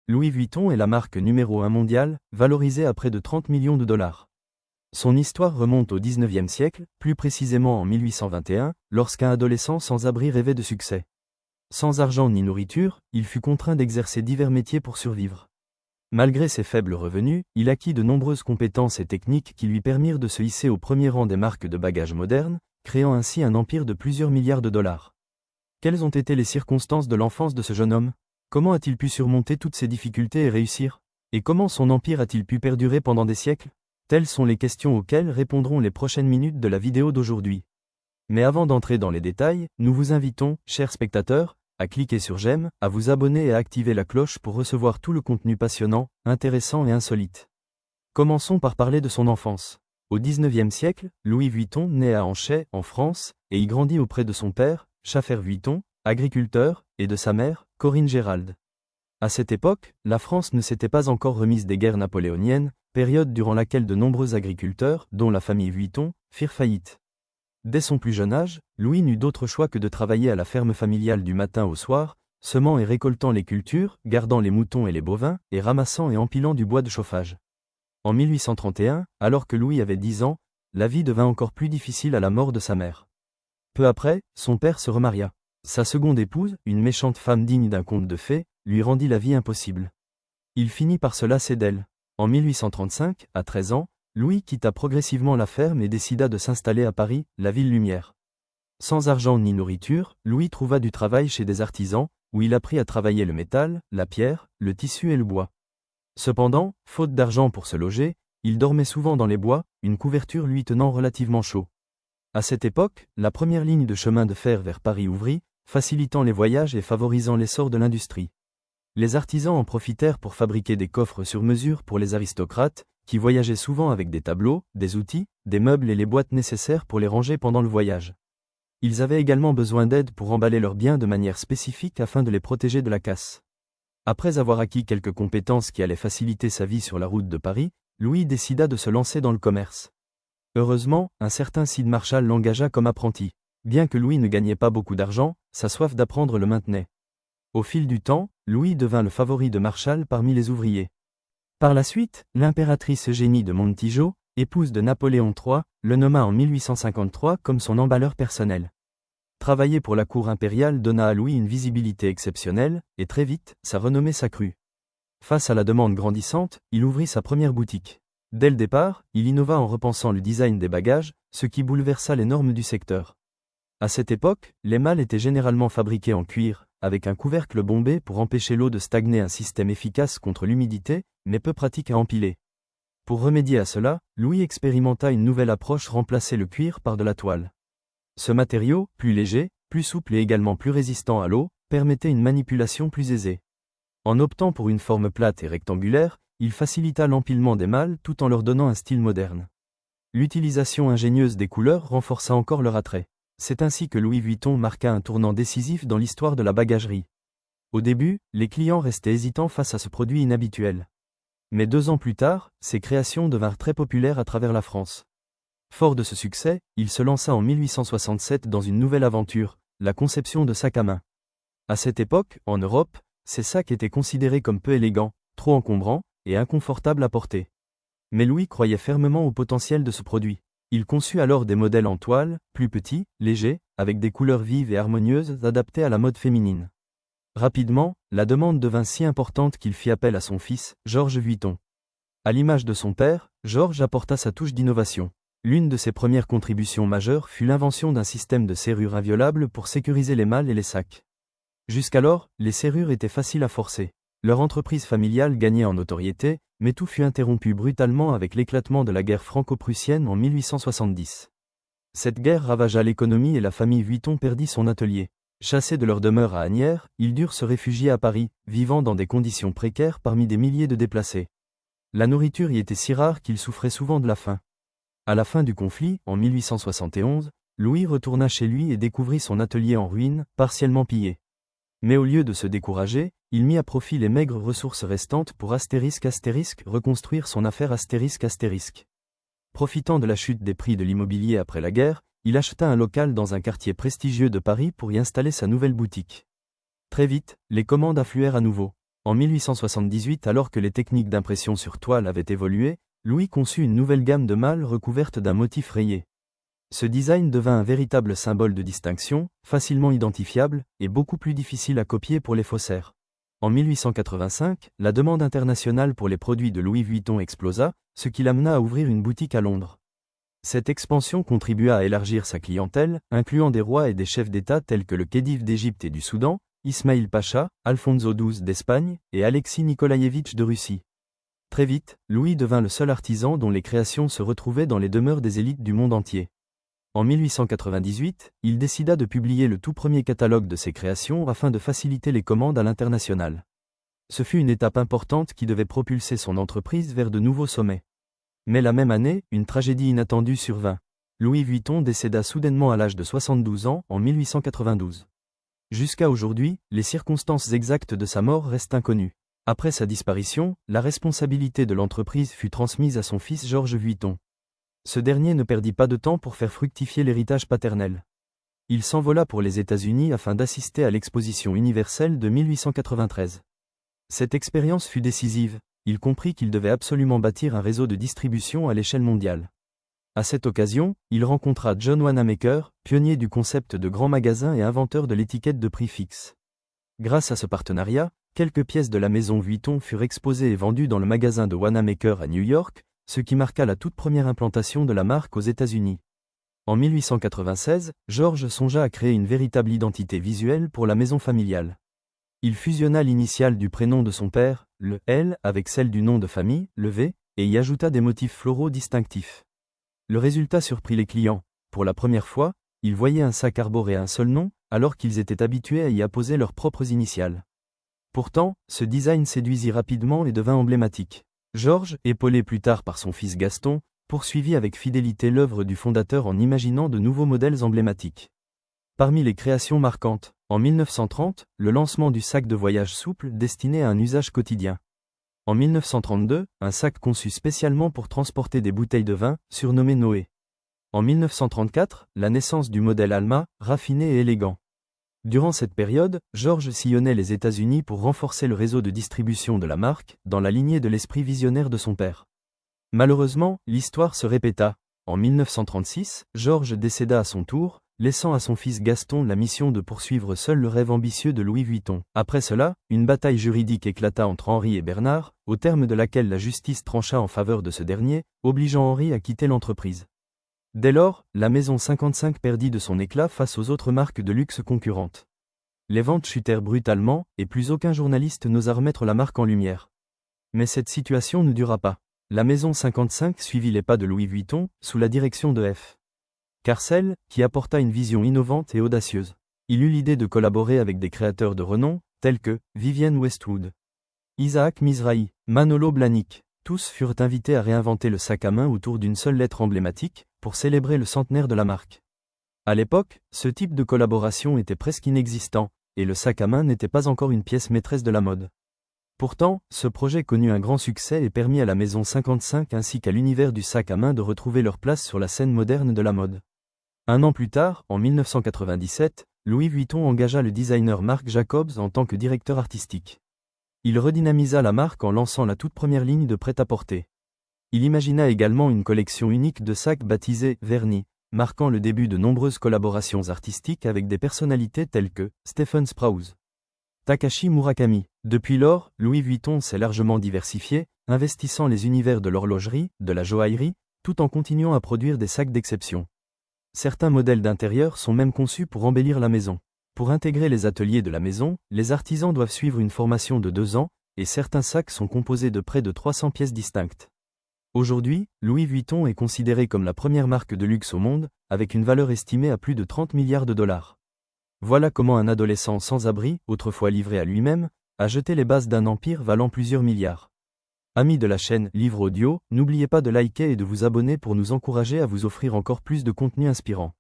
Louis Vuitton est la marque numéro 1 mondiale, valorisée à près de 30 millions de dollars. Son histoire remonte au XIXe siècle, plus précisément en 1821, lorsqu'un adolescent sans abri rêvait de succès. Sans argent ni nourriture, il fut contraint d'exercer divers métiers pour survivre. Malgré ses faibles revenus, il acquit de nombreuses compétences et techniques qui lui permirent de se hisser au premier rang des marques de bagages modernes, créant ainsi un empire de plusieurs milliards de dollars. Quelles ont été les circonstances de l'enfance de ce jeune homme? Comment a-t-il pu surmonter toutes ces difficultés et réussir? Et comment son empire a-t-il pu perdurer pendant des siècles? Telles sont les questions auxquelles répondront les prochaines minutes de la vidéo d'aujourd'hui. Mais avant d'entrer dans les détails, nous vous invitons, chers spectateurs, à cliquer sur j'aime, à vous abonner et à activer la cloche pour recevoir tout le contenu passionnant, intéressant et insolite. Commençons par parler de son enfance. Au XIXe siècle, Louis Vuitton naît à Anchay, en France, et y grandit auprès de son père, Schaffer Vuitton, agriculteur, et de sa mère, Corinne Gérald. À cette époque, la France ne s'était pas encore remise des guerres napoléoniennes, période durant laquelle de nombreux agriculteurs, dont la famille Vuitton, firent faillite. Dès son plus jeune âge, Louis n'eut d'autre choix que de travailler à la ferme familiale du matin au soir, semant et récoltant les cultures, gardant les moutons et les bovins, et ramassant et empilant du bois de chauffage. En 1831, alors que Louis avait 10 ans, la vie devint encore plus difficile à la mort de sa mère. Peu après, son père se remaria. Sa seconde épouse, une méchante femme digne d'un conte de fées, lui rendit la vie impossible. Il finit par se lasser d'elle. En 1835, à 13 ans, Louis quitta progressivement la ferme et décida de s'installer à Paris, la ville lumière. Sans argent ni nourriture, Louis trouva du travail chez des artisans, où il apprit à travailler le métal, la pierre, le tissu et le bois. Cependant, faute d'argent pour se loger, il dormait souvent dans les bois, une couverture lui tenant relativement chaud. À cette époque, la première ligne de chemin de fer vers Paris ouvrit, facilitant les voyages et favorisant l'essor de l'industrie. Les artisans en profitèrent pour fabriquer des coffres sur mesure pour les aristocrates, qui voyageaient souvent avec des tableaux, des outils, des meubles et les boîtes nécessaires pour les ranger pendant le voyage. Ils avaient également besoin d'aide pour emballer leurs biens de manière spécifique afin de les protéger de la casse. Après avoir acquis quelques compétences qui allaient faciliter sa vie sur la route de Paris, Louis décida de se lancer dans le commerce. Heureusement, un certain Sid Marshall l'engagea comme apprenti. Bien que Louis ne gagnait pas beaucoup d'argent, sa soif d'apprendre le maintenait. Au fil du temps, Louis devint le favori de Marshall parmi les ouvriers. Par la suite, l'impératrice Eugénie de Montijo, épouse de Napoléon III, le nomma en 1853 comme son emballeur personnel. Travailler pour la cour impériale donna à Louis une visibilité exceptionnelle, et très vite, sa renommée s'accrut. Face à la demande grandissante, il ouvrit sa première boutique. Dès le départ, il innova en repensant le design des bagages, ce qui bouleversa les normes du secteur. À cette époque, les malles étaient généralement fabriqués en cuir, avec un couvercle bombé pour empêcher l'eau de stagner, un système efficace contre l'humidité, mais peu pratique à empiler. Pour remédier à cela, Louis expérimenta une nouvelle approche, remplacer le cuir par de la toile. Ce matériau, plus léger, plus souple et également plus résistant à l'eau, permettait une manipulation plus aisée. En optant pour une forme plate et rectangulaire, il facilita l'empilement des malles tout en leur donnant un style moderne. L'utilisation ingénieuse des couleurs renforça encore leur attrait. C'est ainsi que Louis Vuitton marqua un tournant décisif dans l'histoire de la bagagerie. Au début, les clients restaient hésitants face à ce produit inhabituel. Mais 2 ans plus tard, ses créations devinrent très populaires à travers la France. Fort de ce succès, il se lança en 1867 dans une nouvelle aventure, la conception de sacs à main. À cette époque, en Europe, ces sacs étaient considérés comme peu élégants, trop encombrants, et inconfortables à porter. Mais Louis croyait fermement au potentiel de ce produit. Il conçut alors des modèles en toile, plus petits, légers, avec des couleurs vives et harmonieuses adaptées à la mode féminine. Rapidement, la demande devint si importante qu'il fit appel à son fils, Georges Vuitton. À l'image de son père, Georges apporta sa touche d'innovation. L'une de ses premières contributions majeures fut l'invention d'un système de serrure inviolable pour sécuriser les malles et les sacs. Jusqu'alors, les serrures étaient faciles à forcer. Leur entreprise familiale gagnait en notoriété, mais tout fut interrompu brutalement avec l'éclatement de la guerre franco-prussienne en 1870. Cette guerre ravagea l'économie et la famille Vuitton perdit son atelier. Chassés de leur demeure à Asnières, ils durent se réfugier à Paris, vivant dans des conditions précaires parmi des milliers de déplacés. La nourriture y était si rare qu'ils souffraient souvent de la faim. À la fin du conflit, en 1871, Louis retourna chez lui et découvrit son atelier en ruine, partiellement pillé. Mais au lieu de se décourager, il mit à profit les maigres ressources restantes pour reconstruire son affaire ***. Profitant de la chute des prix de l'immobilier après la guerre, il acheta un local dans un quartier prestigieux de Paris pour y installer sa nouvelle boutique. Très vite, les commandes affluèrent à nouveau. En 1878, alors que les techniques d'impression sur toile avaient évolué, Louis conçut une nouvelle gamme de malles recouverte d'un motif rayé. Ce design devint un véritable symbole de distinction, facilement identifiable, et beaucoup plus difficile à copier pour les faussaires. En 1885, la demande internationale pour les produits de Louis Vuitton explosa, ce qui l'amena à ouvrir une boutique à Londres. Cette expansion contribua à élargir sa clientèle, incluant des rois et des chefs d'État tels que le khedive d'Égypte et du Soudan, Ismaïl Pacha, Alfonso XII d'Espagne, et Alexis Nikolaïevitch de Russie. Très vite, Louis devint le seul artisan dont les créations se retrouvaient dans les demeures des élites du monde entier. En 1898, il décida de publier le tout premier catalogue de ses créations afin de faciliter les commandes à l'international. Ce fut une étape importante qui devait propulser son entreprise vers de nouveaux sommets. Mais la même année, une tragédie inattendue survint. Louis Vuitton décéda soudainement à l'âge de 72 ans en 1892. Jusqu'à aujourd'hui, les circonstances exactes de sa mort restent inconnues. Après sa disparition, la responsabilité de l'entreprise fut transmise à son fils Georges Vuitton. Ce dernier ne perdit pas de temps pour faire fructifier l'héritage paternel. Il s'envola pour les États-Unis afin d'assister à l'exposition universelle de 1893. Cette expérience fut décisive, il comprit qu'il devait absolument bâtir un réseau de distribution à l'échelle mondiale. À cette occasion, il rencontra John Wanamaker, pionnier du concept de grand magasin et inventeur de l'étiquette de prix fixe. Grâce à ce partenariat, quelques pièces de la maison Vuitton furent exposées et vendues dans le magasin de Wanamaker à New York, ce qui marqua la toute première implantation de la marque aux États-Unis. En 1896, Georges songea à créer une véritable identité visuelle pour la maison familiale. Il fusionna l'initiale du prénom de son père, le L, avec celle du nom de famille, le V, et y ajouta des motifs floraux distinctifs. Le résultat surprit les clients. Pour la première fois, ils voyaient un sac arborer un seul nom, alors qu'ils étaient habitués à y apposer leurs propres initiales. Pourtant, ce design séduisit rapidement et devint emblématique. Georges, épaulé plus tard par son fils Gaston, poursuivit avec fidélité l'œuvre du fondateur en imaginant de nouveaux modèles emblématiques. Parmi les créations marquantes, en 1930, le lancement du sac de voyage souple destiné à un usage quotidien. En 1932, un sac conçu spécialement pour transporter des bouteilles de vin, surnommé Noé. En 1934, la naissance du modèle Alma, raffiné et élégant. Durant cette période, Georges sillonnait les États-Unis pour renforcer le réseau de distribution de la marque, dans la lignée de l'esprit visionnaire de son père. Malheureusement, l'histoire se répéta. En 1936, Georges décéda à son tour, laissant à son fils Gaston la mission de poursuivre seul le rêve ambitieux de Louis Vuitton. Après cela, une bataille juridique éclata entre Henri et Bernard, au terme de laquelle la justice trancha en faveur de ce dernier, obligeant Henri à quitter l'entreprise. Dès lors, la maison 55 perdit de son éclat face aux autres marques de luxe concurrentes. Les ventes chutèrent brutalement, et plus aucun journaliste n'osa remettre la marque en lumière. Mais cette situation ne dura pas. La maison 55 suivit les pas de Louis Vuitton, sous la direction de F. Carcel, qui apporta une vision innovante et audacieuse. Il eut l'idée de collaborer avec des créateurs de renom, tels que Vivienne Westwood, Isaac Mizrahi, Manolo Blahnik. Tous furent invités à réinventer le sac à main autour d'une seule lettre emblématique, pour célébrer le centenaire de la marque. À l'époque, ce type de collaboration était presque inexistant, et le sac à main n'était pas encore une pièce maîtresse de la mode. Pourtant, ce projet connut un grand succès et permit à la maison 55 ainsi qu'à l'univers du sac à main de retrouver leur place sur la scène moderne de la mode. Un an plus tard, en 1997, Louis Vuitton engagea le designer Marc Jacobs en tant que directeur artistique. Il redynamisa la marque en lançant la toute première ligne de prêt-à-porter. Il imagina également une collection unique de sacs baptisée « Vernis », marquant le début de nombreuses collaborations artistiques avec des personnalités telles que Stephen Sprouse, Takashi Murakami. Depuis lors, Louis Vuitton s'est largement diversifié, investissant les univers de l'horlogerie, de la joaillerie, tout en continuant à produire des sacs d'exception. Certains modèles d'intérieur sont même conçus pour embellir la maison. Pour intégrer les ateliers de la maison, les artisans doivent suivre une formation de 2 ans, et certains sacs sont composés de près de 300 pièces distinctes. Aujourd'hui, Louis Vuitton est considéré comme la première marque de luxe au monde, avec une valeur estimée à plus de 30 milliards de dollars. Voilà comment un adolescent sans abri, autrefois livré à lui-même, a jeté les bases d'un empire valant plusieurs milliards. Amis de la chaîne Livre Audio, n'oubliez pas de liker et de vous abonner pour nous encourager à vous offrir encore plus de contenu inspirant.